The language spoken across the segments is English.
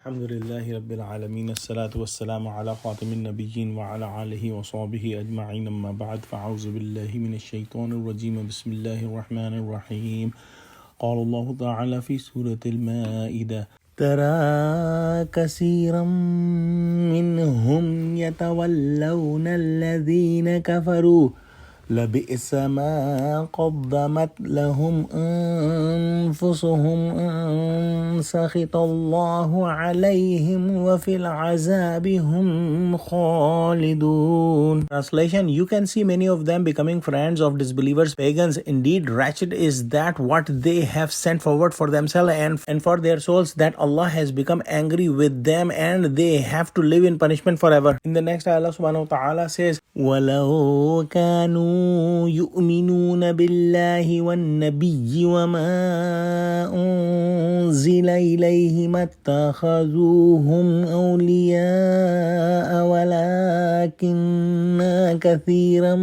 Alhamdulillahi Rabbil Alameen, As-salatu was-salamu ala khatimin nabiyyin wa ala alihi wa sahbihi ajma'in, amma ba'd, fa'auzu billahi minash shaitanir rajim, bismillahir rahmanir rahim. Qala Allahu ta'ala fi Surah Al-Maeda, ترى كثيرا منهم يتولون الذين كفروا لبئس ما قدمت لهم أنفسهم أن سخط الله عليهم وفي العذاب هم خالدون. Translation: You can see many of them becoming friends of disbelievers, pagans. Indeed, wretched is that what they have sent forward for themselves and for their souls, that Allah has become angry with them and they have to live in punishment forever. In the next, Allah subhanahu wa ta'ala says, وَلَوْ كَانُوا يؤمنون بالله والنبي وما أنزل إليه ما اتخذوهم أولياء ولكن كثيرا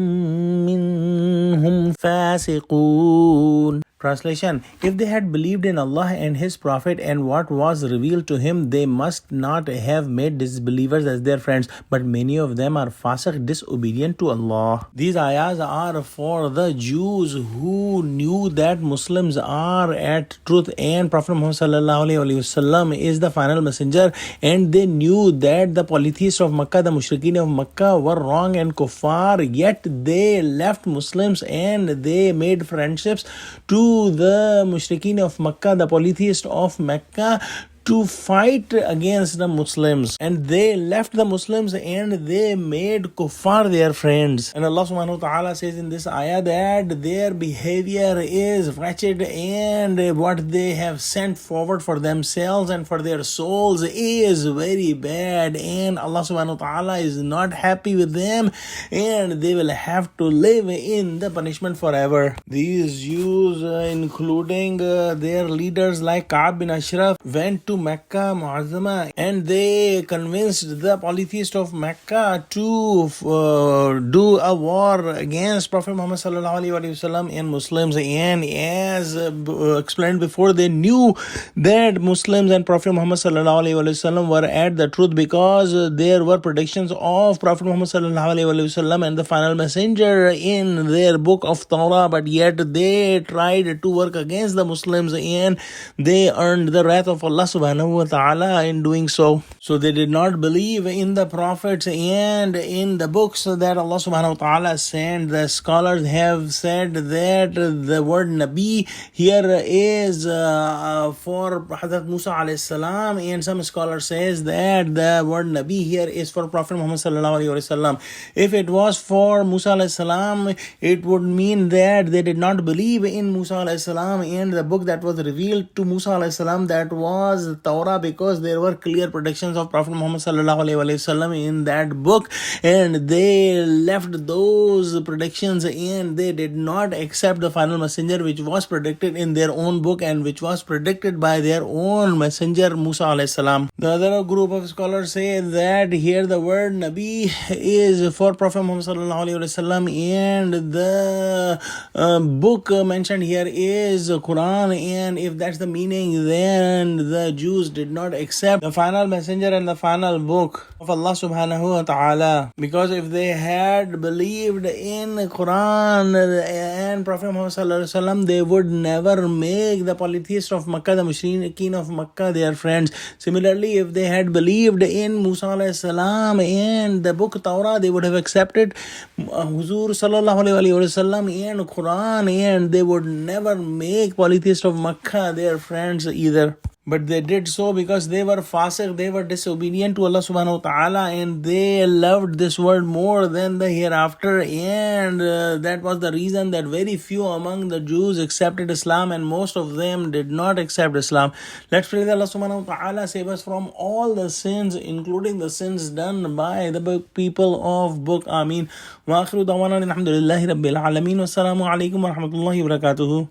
منهم فاسقون. Translation: If they had believed in Allah and His Prophet and what was revealed to him, they must not have made disbelievers as their friends, but many of them are fasiq, disobedient to Allah. These ayahs are for the Jews who knew that Muslims are at truth and Prophet Muhammad ﷺ is the final messenger, and they knew that the polytheists of Makkah, the mushrikeen of Makkah, were wrong and kuffar, yet they left Muslims and they made friendships to the mushrikeen of Makkah, the polytheists of Mecca, to fight against the Muslims, and they left the Muslims and they made kuffar their friends. And Allah subhanahu wa ta'ala says in this ayah that their behavior is wretched and what they have sent forward for themselves and for their souls is very bad, and Allah subhanahu wa ta'ala is not happy with them and they will have to live in the punishment forever. These Jews, including their leaders like Ka'b bin Ashraf, went to Mecca Mu'azzama and they convinced the polytheists of Mecca to do a war against Prophet Muhammad ﷺ and Muslims, and as explained before, they knew that Muslims and Prophet Muhammad ﷺ were at the truth because there were predictions of Prophet Muhammad ﷺ and the final messenger in their book of Torah, but yet they tried to work against the Muslims and they earned the wrath of Allah subhanahu wa ta'ala in doing so. So they did not believe in the prophets and in the books that Allah subhanahu wa ta'ala sent. The scholars have said that the word Nabi here is for Hazrat Musa alayhi salam, and some scholars says that the word Nabi here is for Prophet Muhammad sallallahu alayhi wa sallam. If it was for Musa alayhi salam, it would mean that they did not believe in Musa alayhi salam and the book that was revealed to Musa alayhi salam, that was Torah, because there were clear predictions of Prophet Muhammad sallallahu alaihi wasallam in that book, and they left those predictions and they did not accept the final messenger which was predicted in their own book and which was predicted by their own messenger Musa alaihi salam. The other group of scholars say that here the word Nabi is for Prophet Muhammad sallallahu alaihi wasallam and the book mentioned here is Quran, and if that's the meaning, then the Jews did not accept the final messenger and the final book of Allah subhanahu wa ta'ala, because if they had believed in Quran and Prophet Muhammad sallallahu alaihi wasallam, they would never make the polytheists of Makkah, the mushrikeen of Makkah, their friends. Similarly, if they had believed in Musa alayhi salam and the book Torah, they would have accepted Huzur sallallahu alaihi wasallam and Quran, and they would never make polytheists of Makkah their friends either. But they did so because they were fasiq, they were disobedient to Allah subhanahu wa ta'ala, and they loved this world more than the hereafter, and that was the reason that very few among the Jews accepted Islam and most of them did not accept Islam. Let's pray that Allah subhanahu wa ta'ala save us from all the sins, including the sins done by the people of book. Ameen. Wa akhiru da'wana alhamdulillahi rabbil alameen. Wassalamu alaikum wa rahmatullahi wa barakatuhu.